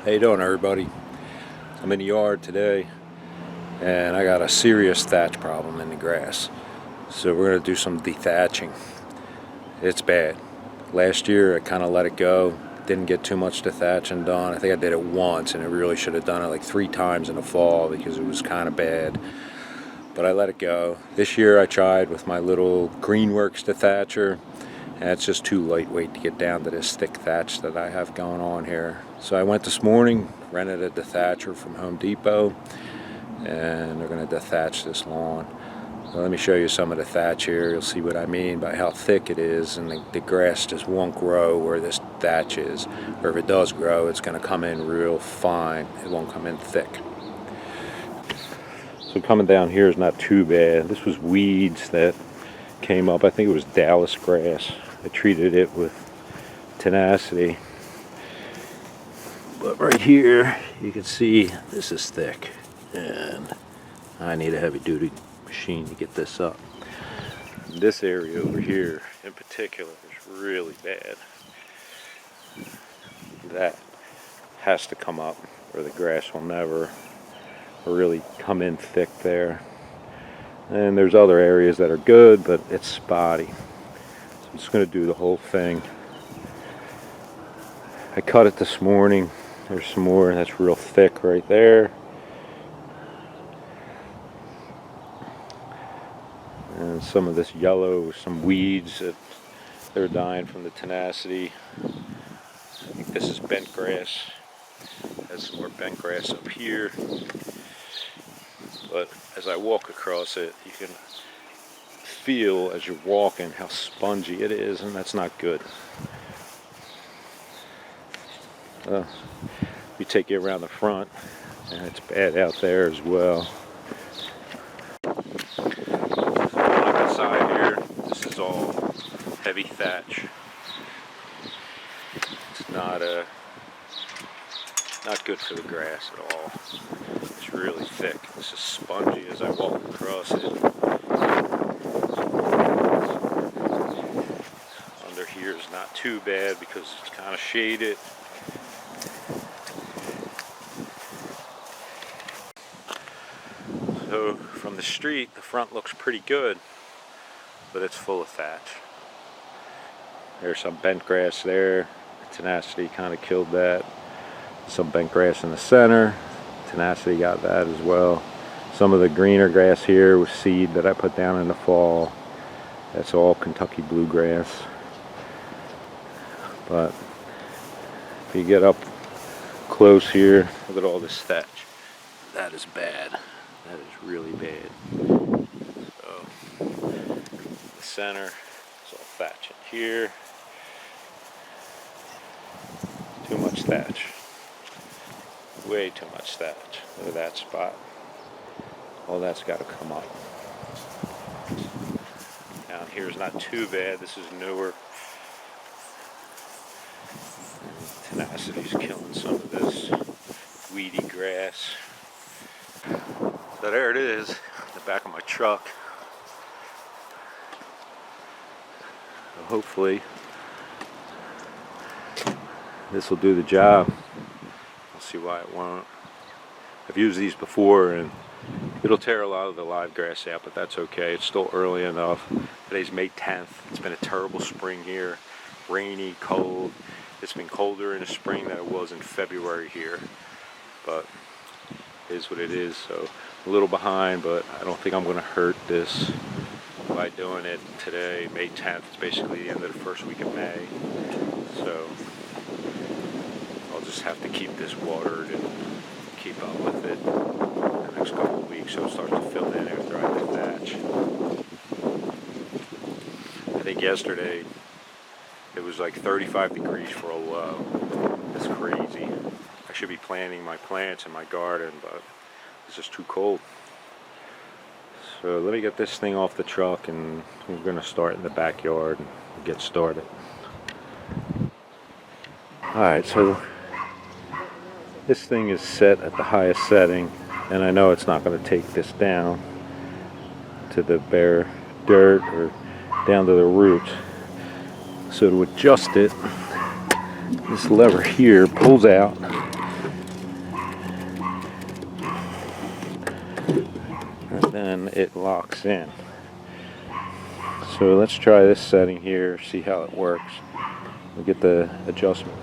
How you doing, everybody? I'm in the yard today and I got a serious thatch problem in the grass. So we're going to do some dethatching. It's bad. Last year I kind of let it go. Didn't get too much dethatching done. I think I did it once and I really should have done it like 3 times in the fall because it was kind of bad. But I let it go. This year I tried with my little Greenworks dethatcher. And it's just too lightweight to get down to this thick thatch that I have going on here. So I went this morning, rented a dethatcher from Home Depot, and they're going to dethatch this lawn. So let me show you some of the thatch here. You'll see what I mean by how thick it is, and the grass just won't grow where this thatch is. Or if it does grow, it's going to come in real fine. It won't come in thick. So coming down here is not too bad. This was weeds that came up. I think it was Dallas grass. I treated it with tenacity, but right here you can see this is thick and I need a heavy duty machine to get this up. This area over here in particular is really bad. That has to come up or the grass will never really come in thick there. And there's other areas that are good, but it's spotty. So I'm just going to do the whole thing. I cut it this morning. There's some more that's real thick right there. And some of this yellow, some weeds that they're dying from the tenacity. I think this is bent grass. There's some more bent grass up here. But as I walk across it, you can feel as you're walking how spongy it is, and that's not good. We take you around the front, and it's bad out there as well. Look inside here. This is all heavy thatch. It's not good for the grass at all. It's really thick. This is spongy as I walk across it. Under here is not too bad because it's kind of shaded. So from the street, the front looks pretty good, but it's full of thatch. There's some bent grass there. Tenacity kind of killed that. Some bent grass in the center. Tenacity got that as well. Some of the greener grass here was seed that I put down in the fall. That's all Kentucky bluegrass. But if you get up close here, look at all this thatch. That is bad. That is really bad. So the center is all thatch in here. Too much thatch. Way too much thatch. Look at that spot. All that's got to come up. Down here is not too bad. This is newer. Tenacity's killing some of this weedy grass. So there it is, the back of my truck. So hopefully this will do the job. We'll see why it won't. I've used these before and it'll tear a lot of the live grass out, but that's okay. It's still early enough. Today's May 10th. It's been a terrible spring here. Rainy, cold. It's been colder in the spring than it was in February here. But it is what it is. So a little behind, but I don't think I'm going to hurt this by doing it today, May 10th. It's basically the end of the first week of May. So I'll just have to keep this watered and keep up with it the next couple of weeks so it starts to fill in after I dethatch. I think yesterday it was like 35 degrees for a low. That's crazy. I should be planting my plants in my garden, but it's just too cold. So let me get this thing off the truck and we're going to start in the backyard and get started. Alright, so this thing is set at the highest setting and I know it's not going to take this down to the bare dirt or down to the roots. So to adjust it, this lever here pulls out then it locks in. So let's try this setting here, see how it works. We'll get the adjustment.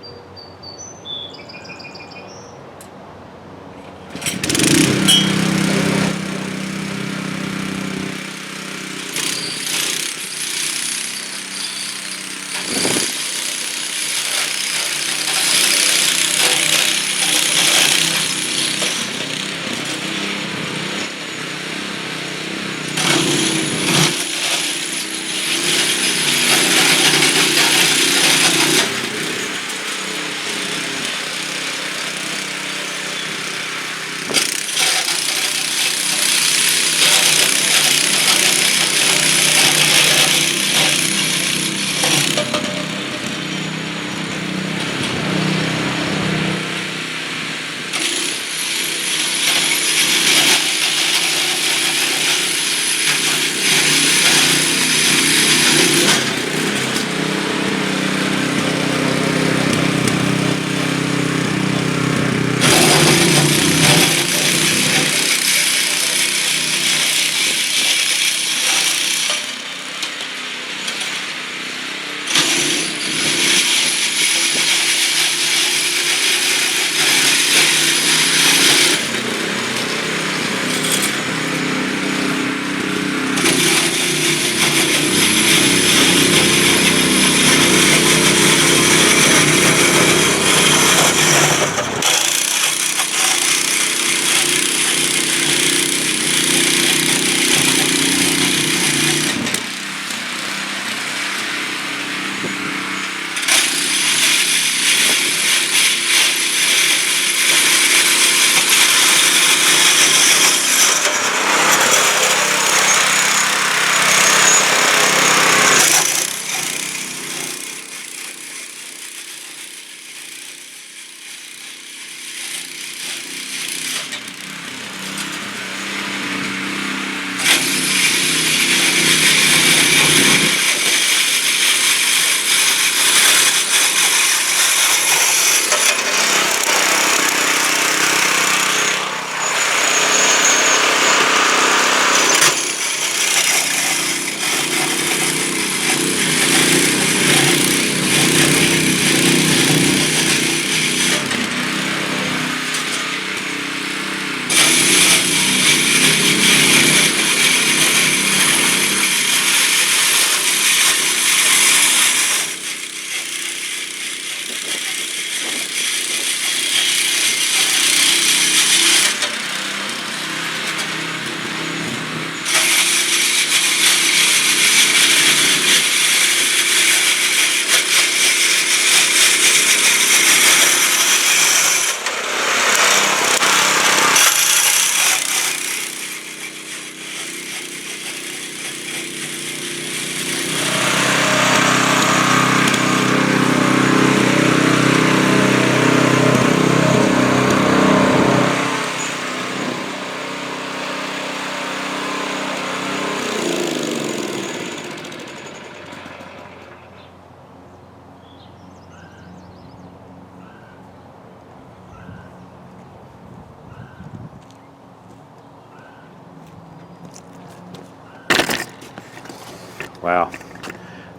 Wow,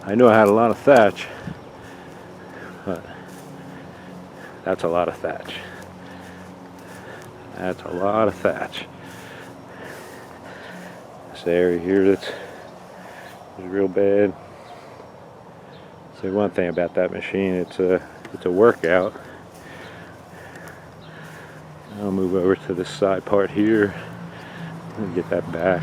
I knew I had a lot of thatch, but that's a lot of thatch. That's a lot of thatch. This area here that's real bad. So one thing about that machine, it's a workout. I'll move over to this side part here and get that back.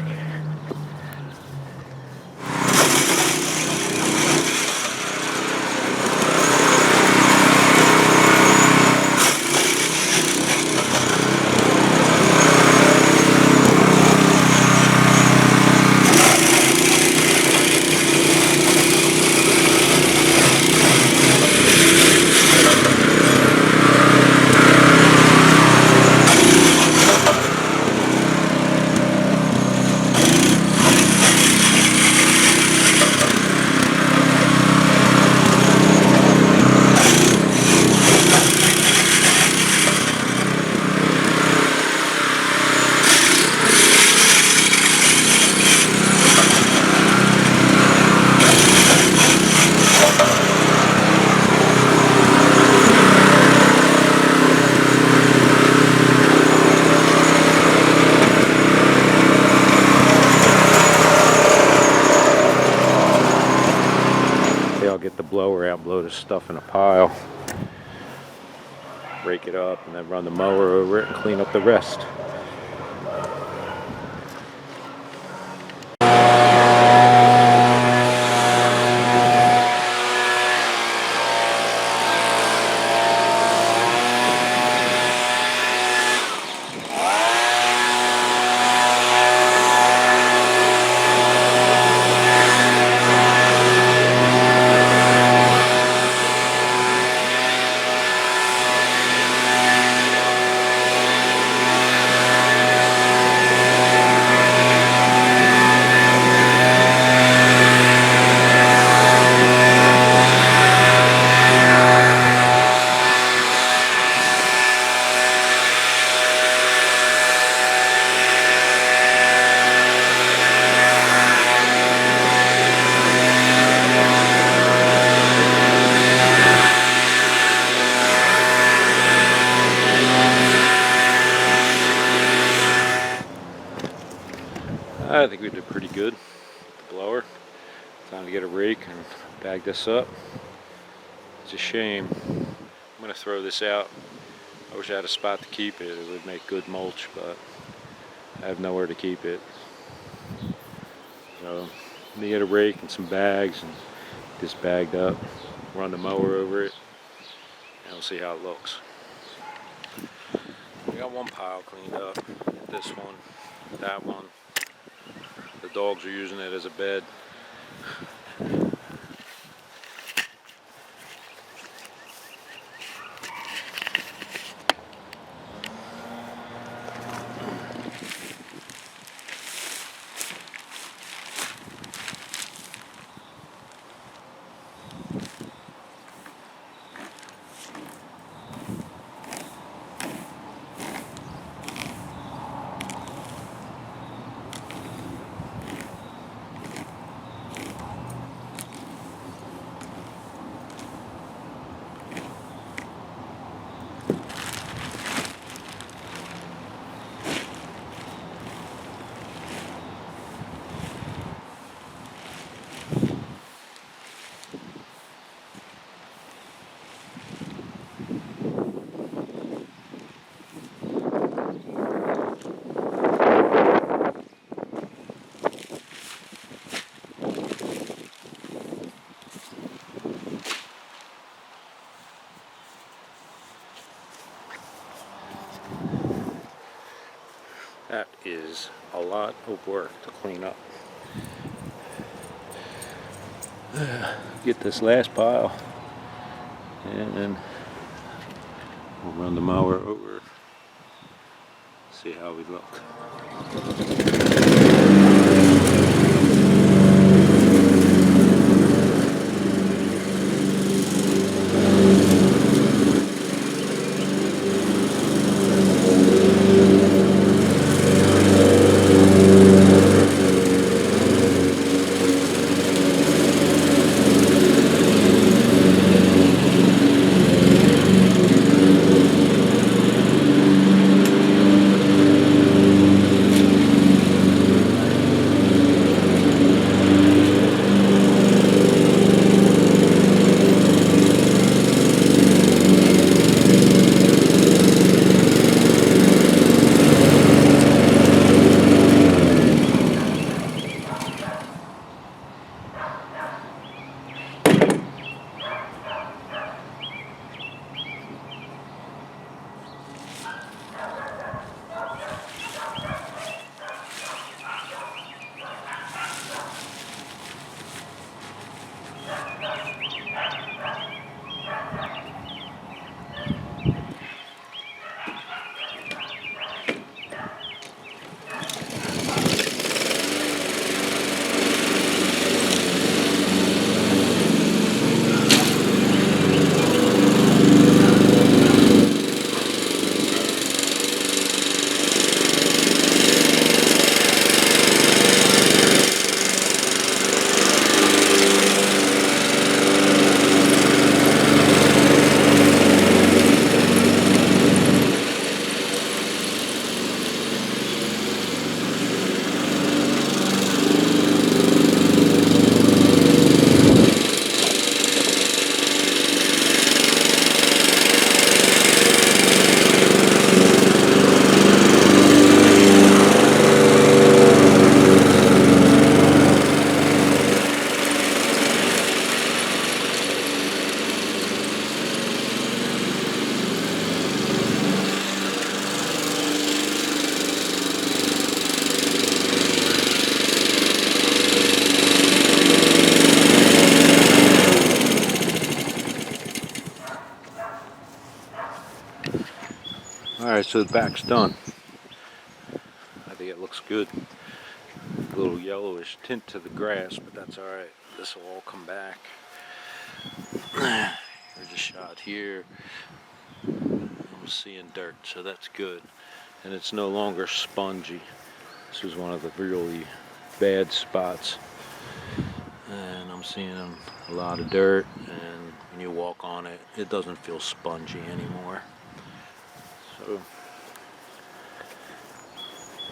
blower out and blow this stuff in a pile. Rake it up and then run the mower over it and clean up the rest. I think we did pretty good with the blower. Time to get a rake and bag this up. It's a shame. I'm going to throw this out. I wish I had a spot to keep it. It would make good mulch, but I have nowhere to keep it. So I'm going to get a rake and some bags and get this bagged up, run the mower over it, and we'll see how it looks. We got one pile cleaned up. This one, that one. The dogs are using it as a bed. That is a lot of work to clean up. Get this last pile and then we'll run the mower over, see how we look. Alright, so the back's done. I think it looks good. A little yellowish tint to the grass, but that's alright. This will all come back. There's a shot here. I'm seeing dirt, so that's good. And it's no longer spongy. This was one of the really bad spots. And I'm seeing a lot of dirt, and when you walk on it, it doesn't feel spongy anymore. So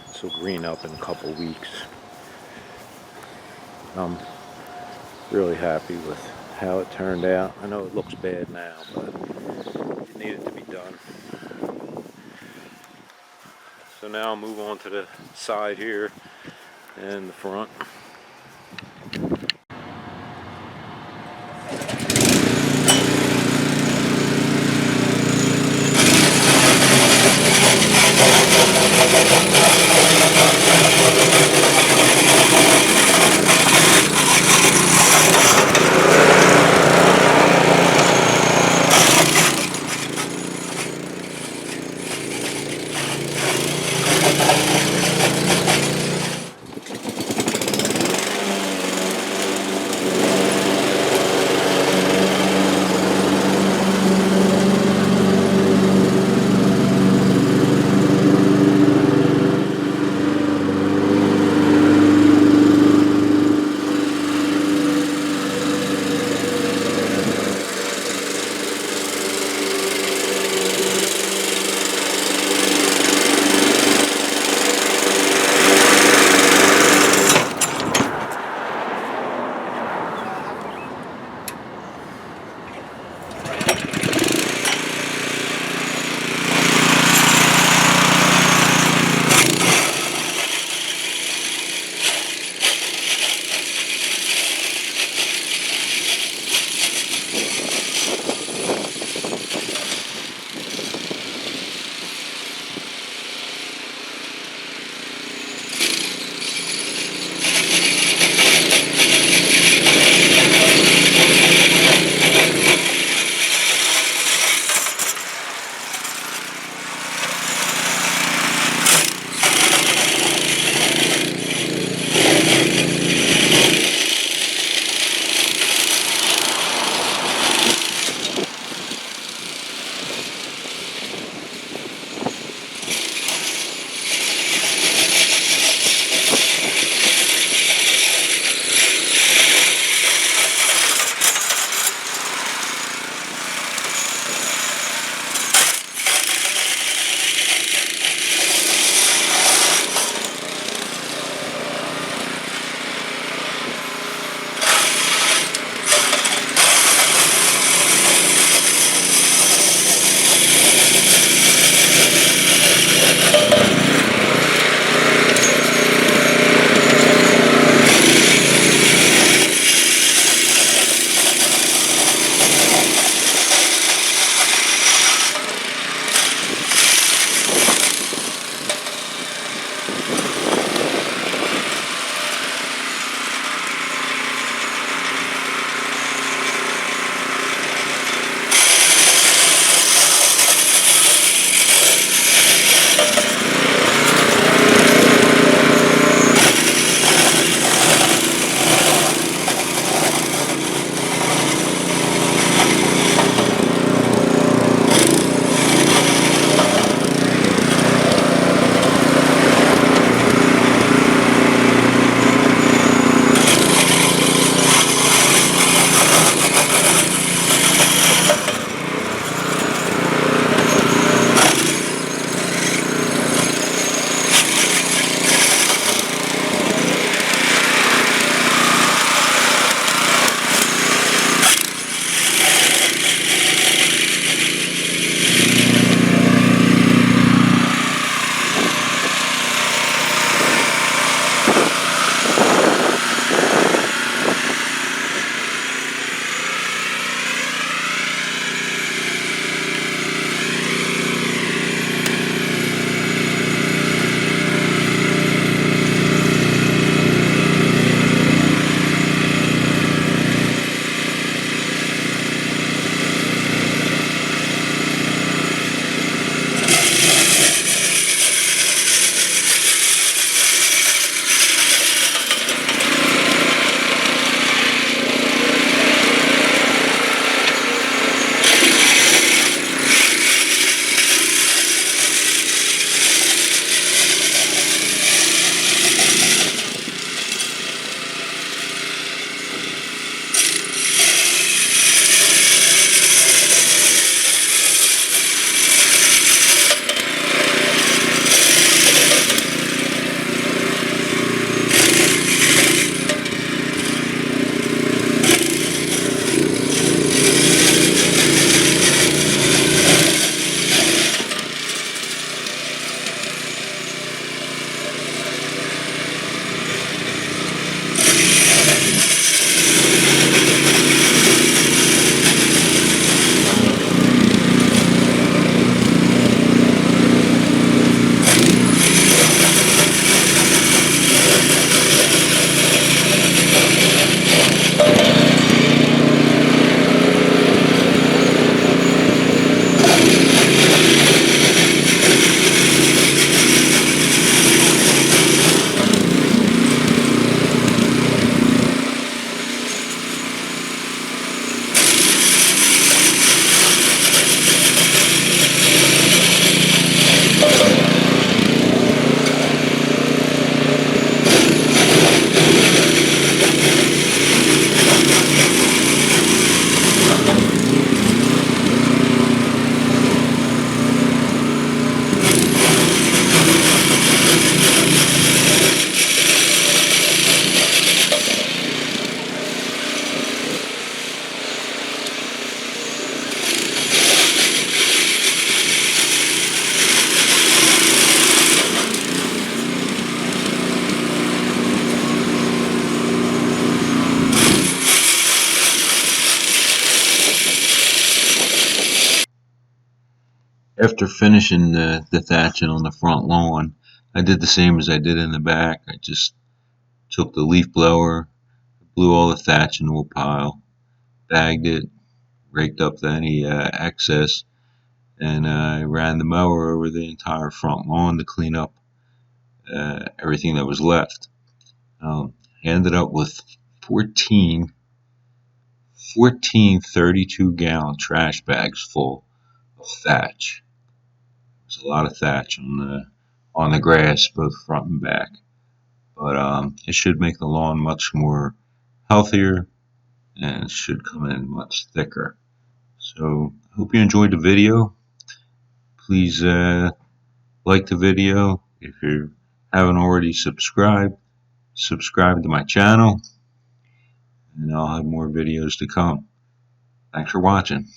this will green up in a couple weeks. I'm really happy with how it turned out. I know it looks bad now, but it needed to be done. So now I'll move on to the side here and the front. After finishing the thatching on the front lawn, I did the same as I did in the back. I just took the leaf blower, blew all the thatch into a pile, bagged it, raked up any excess, and I ran the mower over the entire front lawn to clean up everything that was left. I ended up with 14, 14 32-gallon trash bags full of thatch. There's a lot of thatch on the grass, both front and back. But it should make the lawn much more healthier, and it should come in much thicker. So I hope you enjoyed the video. Please like the video. If you haven't already subscribed, subscribe to my channel, and I'll have more videos to come. Thanks for watching.